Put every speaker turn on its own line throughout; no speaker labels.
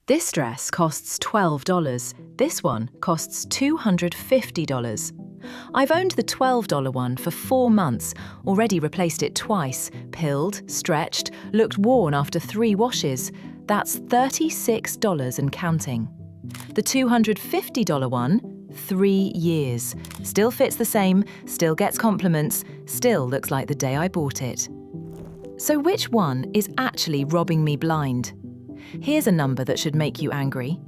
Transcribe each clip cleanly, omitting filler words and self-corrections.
This dress costs $12. This one costs $250. I've owned the $12 one for 4 months, already replaced it twice, pilled, stretched, looked worn after 3 washes. That's $36 and counting. The $250 one, 3 years. Still fits the same, still gets compliments, still looks like the day I bought it. So which one is actually robbing me blind? Here's a number that should make you angry.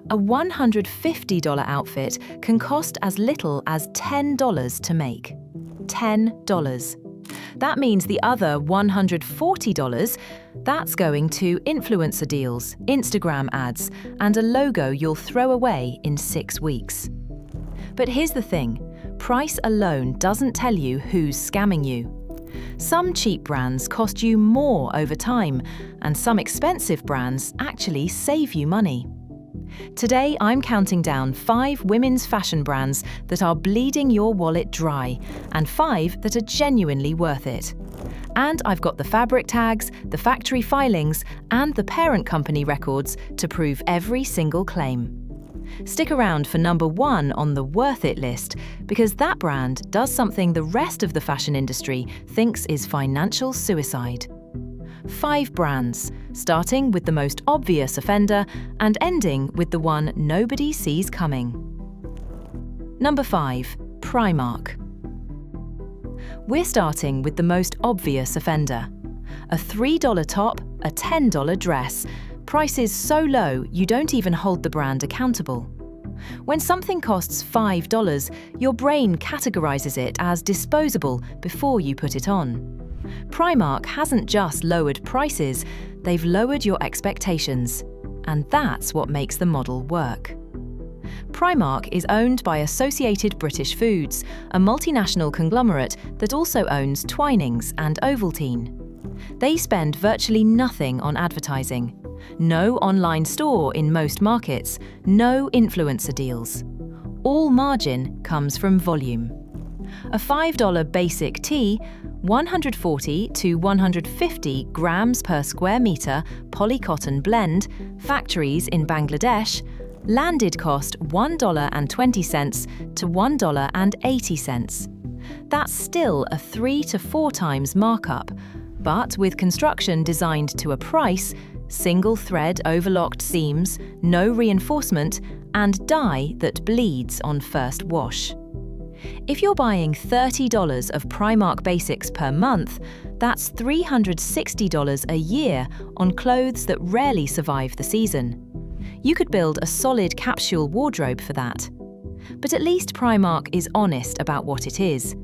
A $150 outfit can cost as little as $10 to make. $10. That means the other $140, that's going to influencer deals, Instagram ads, and a logo you'll throw away in 6 weeks. But here's the thing, price alone doesn't tell you who's scamming you. Some cheap brands cost you more over time, and some expensive brands actually save you money. Today, I'm counting down 5 women's fashion brands that are bleeding your wallet dry, and 5 that are genuinely worth it. And I've got the fabric tags, the factory filings, and the parent company records to prove every single claim. Stick around for number 1 on the worth it list, because that brand does something the rest of the fashion industry thinks is financial suicide. 5 brands, starting with the most obvious offender and ending with the one nobody sees coming. Number 5, Primark. We're starting with the most obvious offender. A $3 top, a $10 dress. Prices so low you don't even hold the brand accountable. When something costs $5, your brain categorizes it as disposable before you put it on. Primark hasn't just lowered prices, they've lowered your expectations. And that's what makes the model work. Primark is owned by Associated British Foods, a multinational conglomerate that also owns Twinings and Ovaltine. They spend virtually nothing on advertising. No online store in most markets, no influencer deals. All margin comes from volume. A $5 basic tee, 140 to 150 grams per square meter polycotton blend, factories in Bangladesh, landed cost $1.20 to $1.80. That's still a 3 to 4 times markup, but with construction designed to a price, single thread overlocked seams, no reinforcement, and dye that bleeds on first wash. If you're buying $30 of Primark basics per month, that's $360 a year on clothes that rarely survive the season. You could build a solid capsule wardrobe for that. But at least Primark is honest about what it is.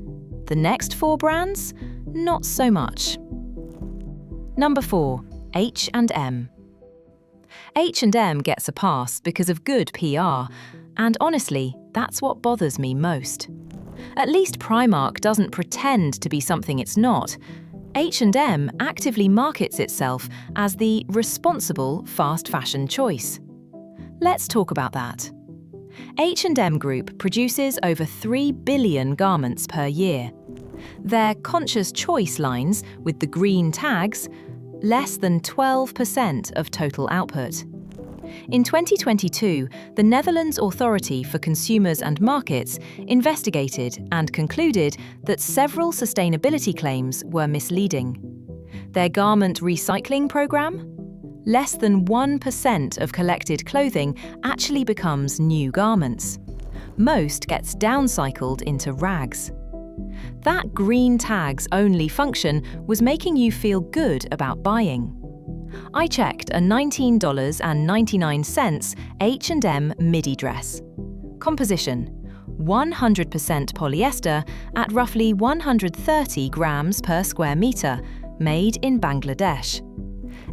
The next 4 brands? Not so much. Number 4. H&M. H&M gets a pass because of good PR, and honestly, that's what bothers me most. At least Primark doesn't pretend to be something it's not. H&M actively markets itself as the responsible fast fashion choice. Let's talk about that. H&M Group produces over 3 billion garments per year. Their conscious choice lines, with the green tags, less than 12% of total output. In 2022, the Netherlands Authority for Consumers and Markets investigated and concluded that several sustainability claims were misleading. Their garment recycling program? Less than 1% of collected clothing actually becomes new garments. Most gets downcycled into rags. That green tag's only function was making you feel good about buying. I checked a $19.99 H&M midi dress. Composition: 100% polyester at roughly 130 grams per square meter, made in Bangladesh.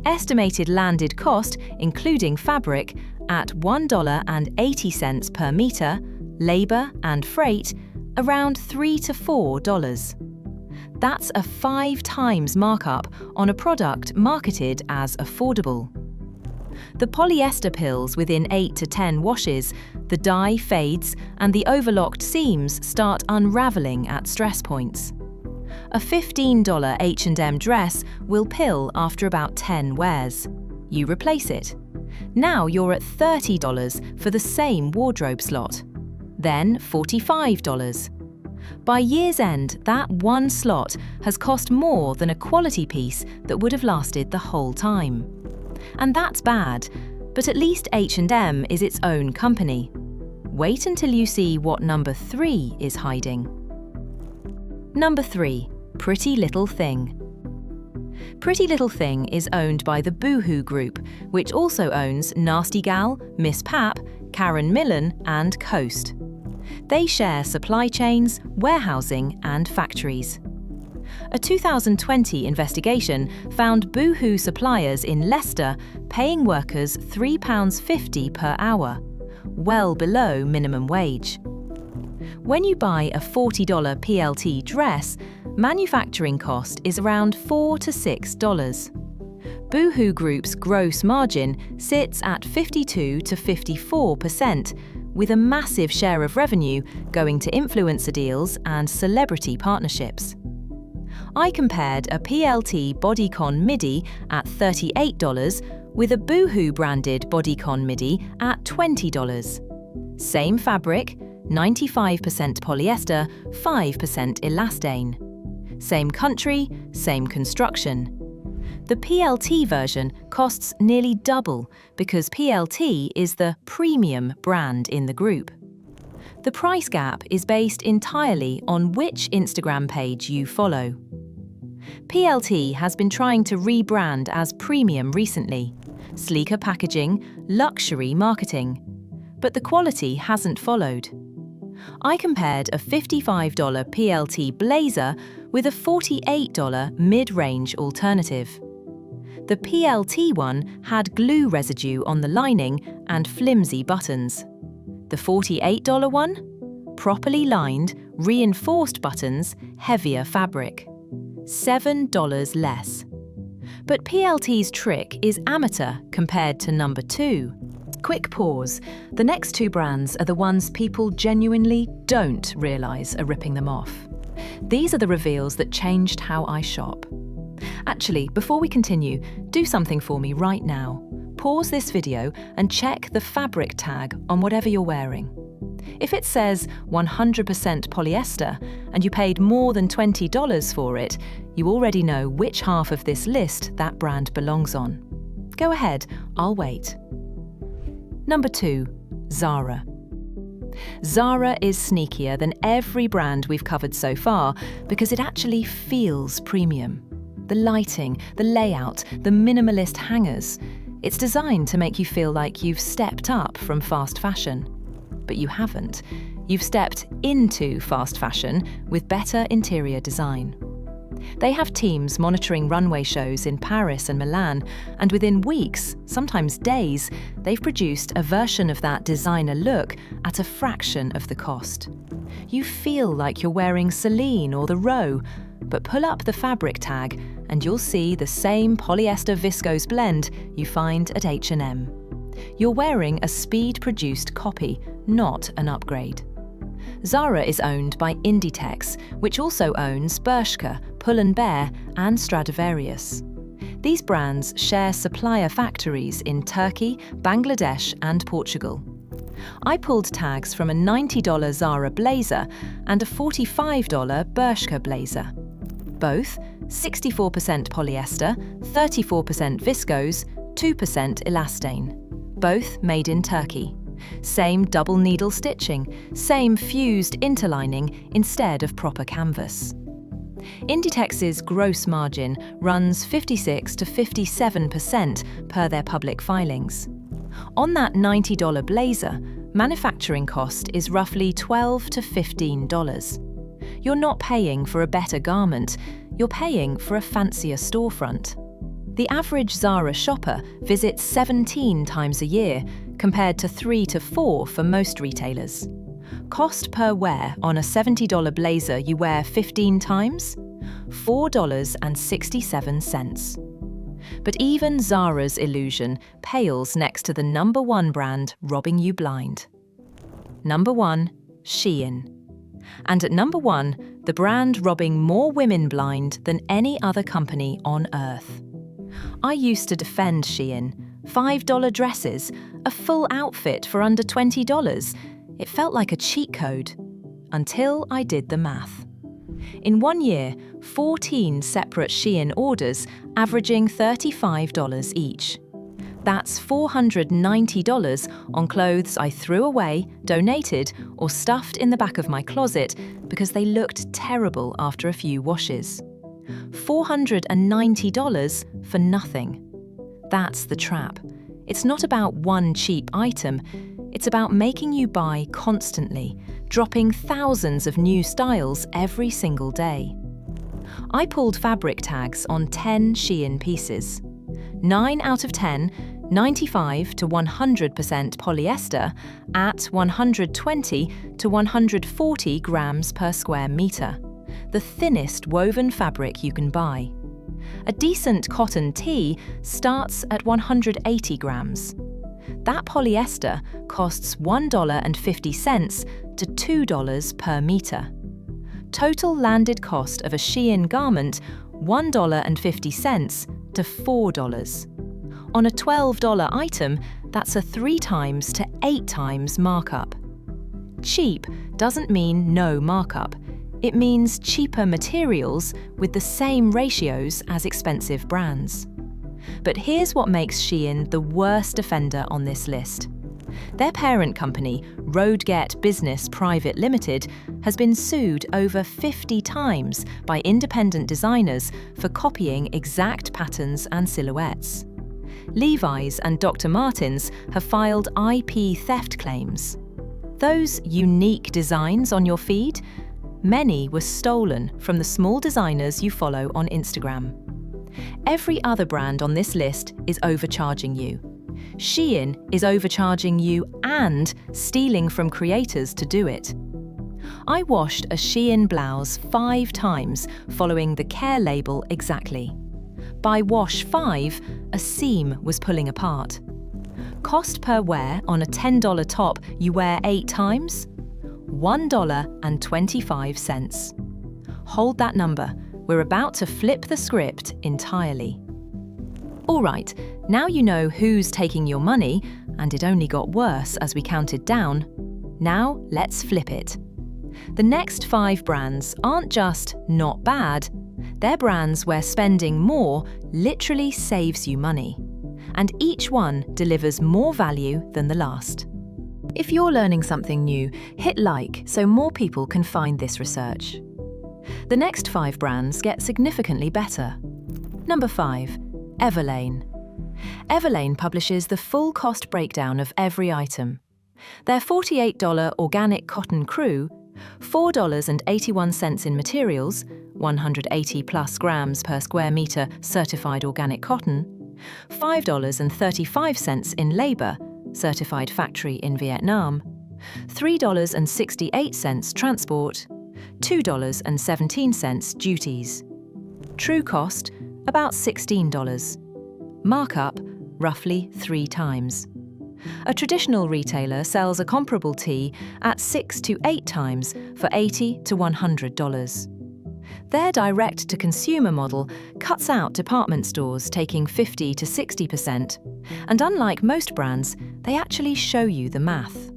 Estimated landed cost, including fabric, at $1.80 per meter, labor and freight, around $3 to $4. That's a 5 times markup on a product marketed as affordable. The polyester pills within 8 to 10 washes, the dye fades, and the overlocked seams start unraveling at stress points. A $15 H&M dress will pill after about 10 wears. You replace it. Now you're at $30 for the same wardrobe slot. Then $45. By year's end, that one slot has cost more than a quality piece that would have lasted the whole time. And that's bad, but at least H&M is its own company. Wait until you see what number 3 is hiding. Number 3. Pretty Little Thing. Pretty Little Thing is owned by the Boohoo Group, which also owns Nasty Gal, Miss Pap, Karen Millen, and Coast. They share supply chains, warehousing, and factories. A 2020 investigation found Boohoo suppliers in Leicester paying workers £3.50 per hour, well below minimum wage. When you buy a $40 PLT dress, manufacturing cost is around $4 to $6. Boohoo Group's gross margin sits at 52 to 54%, with a massive share of revenue going to influencer deals and celebrity partnerships. I compared a PLT bodycon midi at $38 with a Boohoo-branded bodycon midi at $20. Same fabric, 95% polyester, 5% elastane. Same country, same construction. The PLT version costs nearly double because PLT is the premium brand in the group. The price gap is based entirely on which Instagram page you follow. PLT has been trying to rebrand as premium recently, sleeker packaging, luxury marketing, but the quality hasn't followed. I compared a $55 PLT blazer with a $48 mid-range alternative. The PLT one had glue residue on the lining and flimsy buttons. The $48 one? Properly lined, reinforced buttons, heavier fabric. $7 less. But PLT's trick is amateur compared to number 2. Quick pause. The next 2 brands are the ones people genuinely don't realise are ripping them off. These are the reveals that changed how I shop. Actually, before we continue, do something for me right now. Pause this video and check the fabric tag on whatever you're wearing. If it says 100% polyester and you paid more than $20 for it, you already know which half of this list that brand belongs on. Go ahead, I'll wait. Number 2. Zara. Zara is sneakier than every brand we've covered so far because it actually feels premium. The lighting, the layout, the minimalist hangers. It's designed to make you feel like you've stepped up from fast fashion. But you haven't. You've stepped into fast fashion with better interior design. They have teams monitoring runway shows in Paris and Milan, and within weeks, sometimes days, they've produced a version of that designer look at a fraction of the cost. You feel like you're wearing Celine or the Row, but pull up the fabric tag and you'll see the same polyester viscose blend you find at H&M. You're wearing a speed-produced copy, not an upgrade. Zara is owned by Inditex, which also owns Bershka, Pull & Bear, and Stradivarius. These brands share supplier factories in Turkey, Bangladesh, and Portugal. I pulled tags from a $90 Zara blazer and a $45 Bershka blazer. Both 64% polyester, 34% viscose, 2% elastane. Both made in Turkey. Same double needle stitching, same fused interlining instead of proper canvas. Inditex's gross margin runs 56 to 57% per their public filings. On that $90 blazer, manufacturing cost is roughly $12 to $15. You're not paying for a better garment, you're paying for a fancier storefront. The average Zara shopper visits 17 times a year, compared to 3 to 4 for most retailers. Cost per wear on a $70 blazer you wear 15 times? $4.67. But even Zara's illusion pales next to the number 1 brand robbing you blind. Number 1, Shein. And at number 1, the brand robbing more women blind than any other company on earth. I used to defend Shein, $5 dresses, a full outfit for under $20. It felt like a cheat code. Until I did the math. In 1 year, 14 separate Shein orders, averaging $35 each. That's $490 on clothes I threw away, donated, or stuffed in the back of my closet because they looked terrible after a few washes. $490 for nothing. That's the trap. It's not about one cheap item. It's about making you buy constantly, dropping thousands of new styles every single day. I pulled fabric tags on 10 Shein pieces. 9 out of 10, 95 to 100% polyester at 120 to 140 grams per square meter, the thinnest woven fabric you can buy. A decent cotton tee starts at 180 grams. That polyester costs $1.50 to $2 per meter. Total landed cost of a Shein garment, $1.50 to $4. On a $12 item, that's a 3 times to 8 times markup. Cheap doesn't mean no markup. It means cheaper materials with the same ratios as expensive brands. But here's what makes Shein the worst offender on this list. Their parent company, Roadget Business Private Limited, has been sued over 50 times by independent designers for copying exact patterns and silhouettes. Levi's and Dr. Martens have filed IP theft claims. Those unique designs on your feed? Many were stolen from the small designers you follow on Instagram. Every other brand on this list is overcharging you. Shein is overcharging you and stealing from creators to do it. I washed a Shein blouse 5 times following the care label exactly. By wash 5, a seam was pulling apart. Cost per wear on a $10 top you wear 8 times? $1.25. Hold that number. We're about to flip the script entirely. All right, now you know who's taking your money, and it only got worse as we counted down. Now let's flip it. The next 5 brands aren't just not bad, they're brands where spending more literally saves you money. And each one delivers more value than the last. If you're learning something new, hit like so more people can find this research. The next 5 brands get significantly better. Number 5. Everlane. Everlane publishes the full cost breakdown of every item. Their $48 organic cotton crew, $4.81 in materials, 180 plus grams per square meter certified organic cotton, $5.35 in labor, certified factory in Vietnam, $3.68 transport, $2.17 duties. True cost, about $16. Markup, roughly 3 times. A traditional retailer sells a comparable tee at 6 to 8 times for $80 to $100. Their direct-to-consumer model cuts out department stores taking 50 to 60%, and unlike most brands, they actually show you the math.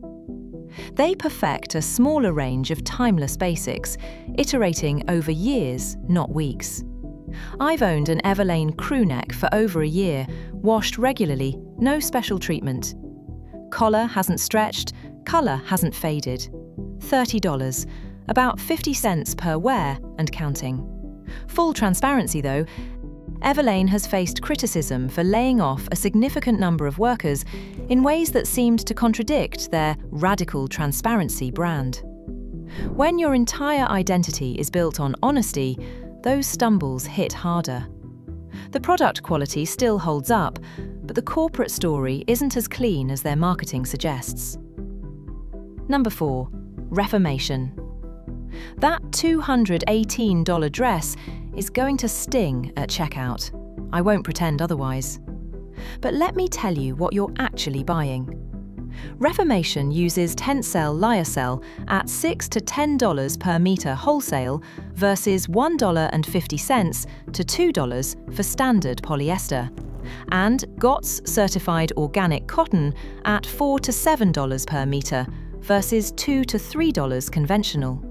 They perfect a smaller range of timeless basics, iterating over years, not weeks. I've owned an Everlane crew neck for over a year, washed regularly, no special treatment. Collar hasn't stretched, colour hasn't faded. $30, about 50 cents per wear and counting. Full transparency though, Everlane has faced criticism for laying off a significant number of workers in ways that seemed to contradict their radical transparency brand. When your entire identity is built on honesty, those stumbles hit harder. The product quality still holds up, but the corporate story isn't as clean as their marketing suggests. Number 4. Reformation. That $218 dress is going to sting at checkout. I won't pretend otherwise. But let me tell you what you're actually buying. Reformation uses Tencel lyocell at $6 to $10 per meter wholesale versus $1.50 to $2 for standard polyester. And GOTS certified organic cotton at $4 to $7 per metre versus $2 to $3 conventional.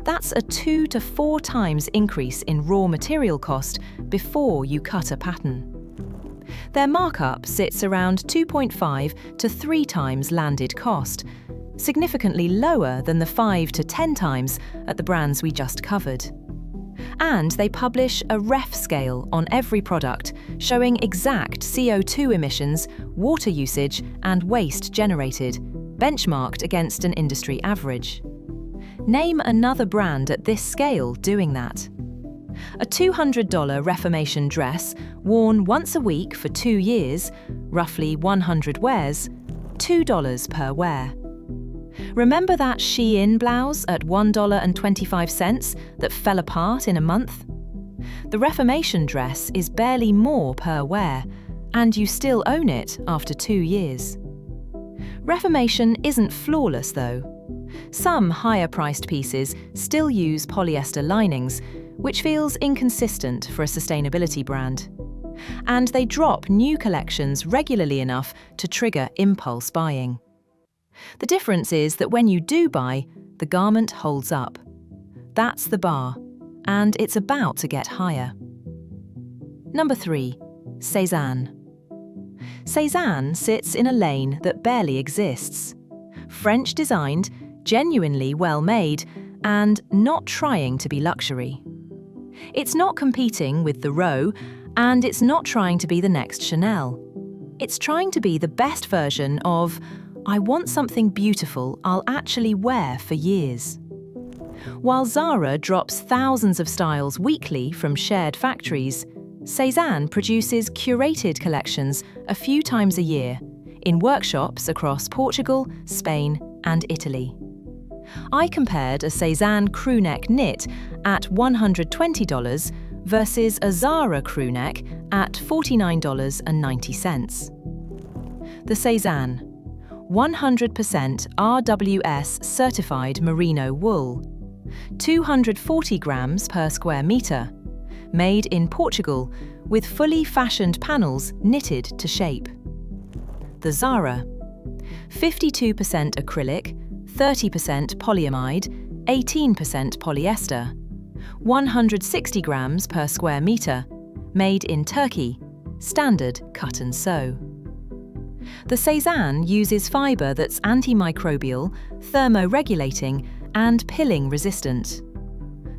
That's a 2 to 4 times increase in raw material cost before you cut a pattern. Their markup sits around 2.5 to 3 times landed cost, significantly lower than the 5 to 10 times at the brands we just covered. And they publish a REF scale on every product, showing exact CO2 emissions, water usage, and waste generated, benchmarked against an industry average. Name another brand at this scale doing that. A $200 Reformation dress, worn once a week for 2 years, roughly 100 wears, $2 per wear. Remember that Shein blouse at $1.25 that fell apart in a month? The Reformation dress is barely more per wear, and you still own it after 2 years. Reformation isn't flawless though. Some higher-priced pieces still use polyester linings, which feels inconsistent for a sustainability brand. And they drop new collections regularly enough to trigger impulse buying. The difference is that when you do buy, the garment holds up. That's the bar, and it's about to get higher. Number 3. Cézanne. Cézanne sits in a lane that barely exists. French-designed, genuinely well-made, and not trying to be luxury. It's not competing with the Row, and it's not trying to be the next Chanel. It's trying to be the best version of, I want something beautiful I'll actually wear for years. While Zara drops thousands of styles weekly from shared factories, Cézanne produces curated collections a few times a year, in workshops across Portugal, Spain, and Italy. I compared a Cézanne crewneck knit at $120 versus a Zara crewneck at $49.90. The Cézanne, 100% RWS certified merino wool, 240 grams per square metre, made in Portugal with fully fashioned panels knitted to shape. The Zara, 52% acrylic, 30% polyamide, 18% polyester, 160 grams per square metre, made in Turkey, standard cut and sew. The Cézanne uses fibre that's antimicrobial, thermoregulating, and pilling resistant.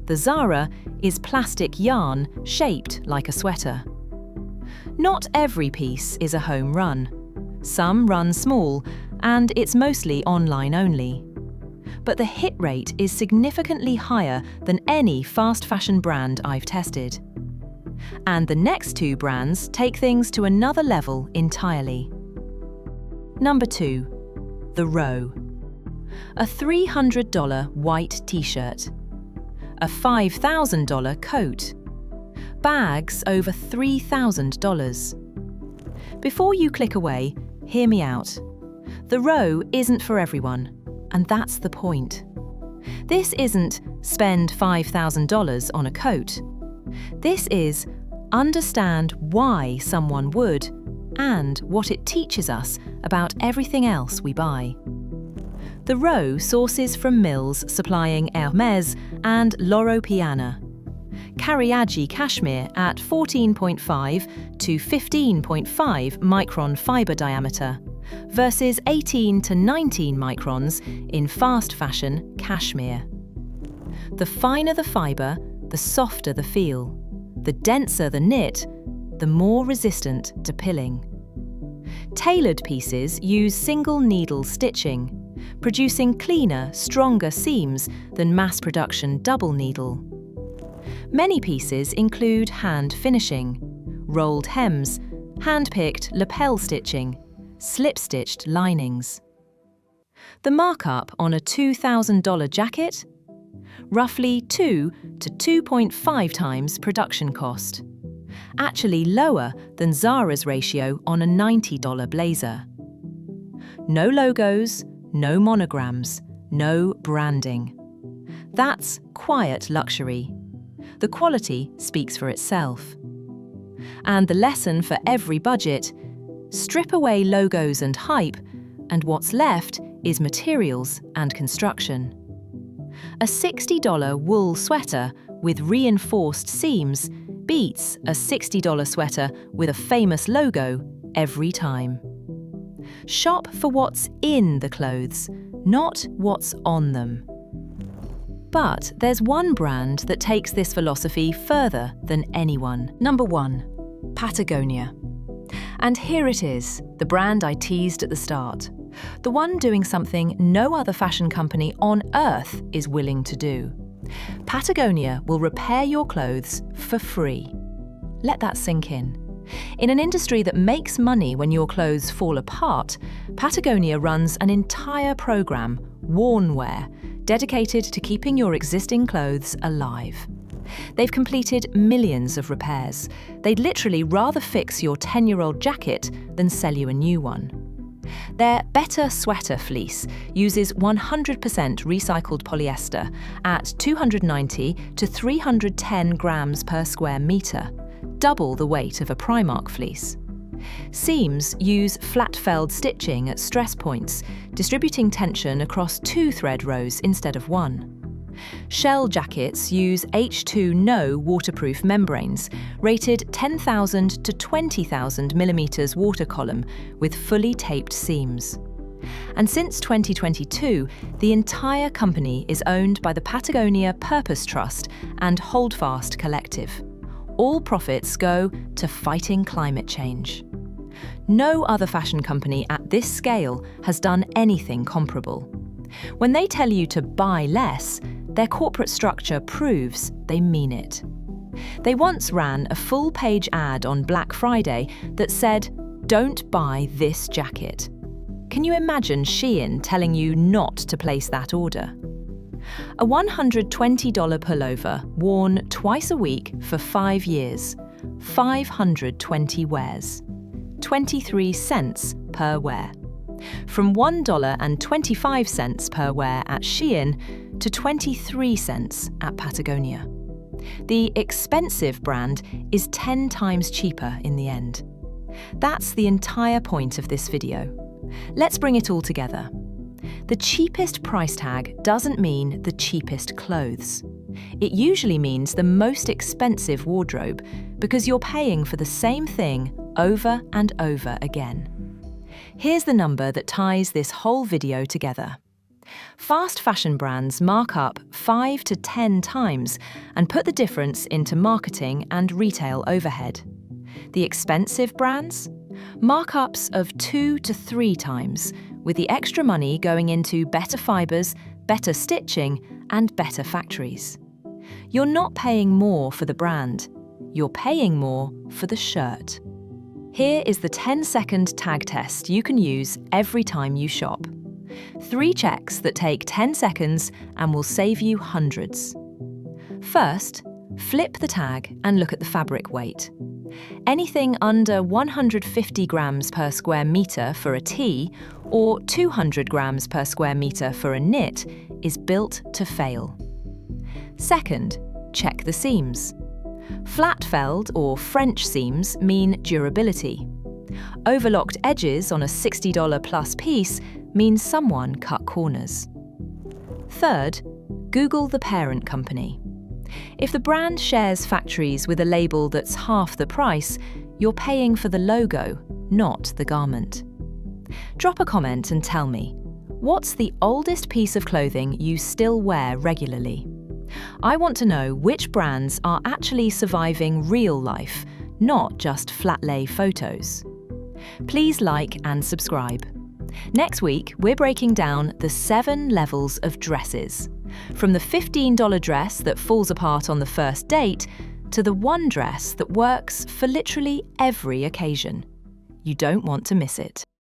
The Zara is plastic yarn shaped like a sweater. Not every piece is a home run. Some run small, and it's mostly online only. But the hit rate is significantly higher than any fast fashion brand I've tested. And the next 2 brands take things to another level entirely. Number 2. The Row. A $300 white t-shirt. A $5,000 coat. Bags over $3,000. Before you click away, hear me out. The Row isn't for everyone, and that's the point. This isn't spend $5,000 on a coat. This is understand why someone would and what it teaches us about everything else we buy. The Row sources from mills supplying Hermès and Loro Piana. Cariaggi cashmere at 14.5 to 15.5 micron fibre diameter versus 18 to 19 microns in fast fashion cashmere. The finer the fibre, the softer the feel. The denser the knit, the more resistant to pilling. Tailored pieces use single needle stitching, producing cleaner, stronger seams than mass production double needle. Many pieces include hand finishing, rolled hems, hand-picked lapel stitching, slip-stitched linings. The markup on a $2,000 jacket? Roughly 2 to 2.5 times production cost. Actually lower than Zara's ratio on a $90 blazer. No logos, no monograms, no branding. That's quiet luxury. The quality speaks for itself. And the lesson for every budget: strip away logos and hype, and what's left is materials and construction. A $60 wool sweater with reinforced seams beats a $60 sweater with a famous logo every time. Shop for what's in the clothes, not what's on them. But there's one brand that takes this philosophy further than anyone. Number 1, Patagonia. And here it is, the brand I teased at the start. The one doing something no other fashion company on earth is willing to do. Patagonia will repair your clothes for free. Let that sink in. In an industry that makes money when your clothes fall apart, Patagonia runs an entire program, Worn Wear, dedicated to keeping your existing clothes alive. They've completed millions of repairs. They'd literally rather fix your 10-year-old jacket than sell you a new one. Their Better Sweater fleece uses 100% recycled polyester at 290 to 310 grams per square metre, double the weight of a Primark fleece. Seams use flat-felled stitching at stress points, distributing tension across 2 thread rows instead of 1. Shell jackets use H2No waterproof membranes, rated 10,000 to 20,000 millimeters water column with fully taped seams. And since 2022, the entire company is owned by the Patagonia Purpose Trust and Holdfast Collective. All profits go to fighting climate change. No other fashion company at this scale has done anything comparable. When they tell you to buy less, their corporate structure proves they mean it. They once ran a full-page ad on Black Friday that said, "Don't buy this jacket." Can you imagine Shein telling you not to place that order? A $120 pullover worn twice a week for 5 years, 520 wears, 23 cents per wear. From $1.25 per wear at Shein to 23 cents at Patagonia. The expensive brand is 10 times cheaper in the end. That's the entire point of this video. Let's bring it all together. The cheapest price tag doesn't mean the cheapest clothes. It usually means the most expensive wardrobe because you're paying for the same thing over and over again. Here's the number that ties this whole video together. Fast fashion brands mark up 5 to 10 times and put the difference into marketing and retail overhead. The expensive brands? Markups of 2 to 3 times, with the extra money going into better fibres, better stitching, and better factories. You're not paying more for the brand, you're paying more for the shirt. Here is the 10-second tag test you can use every time you shop. 3 checks that take 10 seconds and will save you hundreds. First, flip the tag and look at the fabric weight. Anything under 150 grams per square metre for a tee or 200 grams per square metre for a knit is built to fail. Second, check the seams. Flat-felled or French seams mean durability. Overlocked edges on a $60 plus piece means someone cut corners. Third, Google the parent company. If the brand shares factories with a label that's half the price, you're paying for the logo, not the garment. Drop a comment and tell me, what's the oldest piece of clothing you still wear regularly? I want to know which brands are actually surviving real life, not just flat-lay photos. Please like and subscribe. Next week, we're breaking down the 7 levels of dresses. From the $15 dress that falls apart on the first date, to the one dress that works for literally every occasion. You don't want to miss it.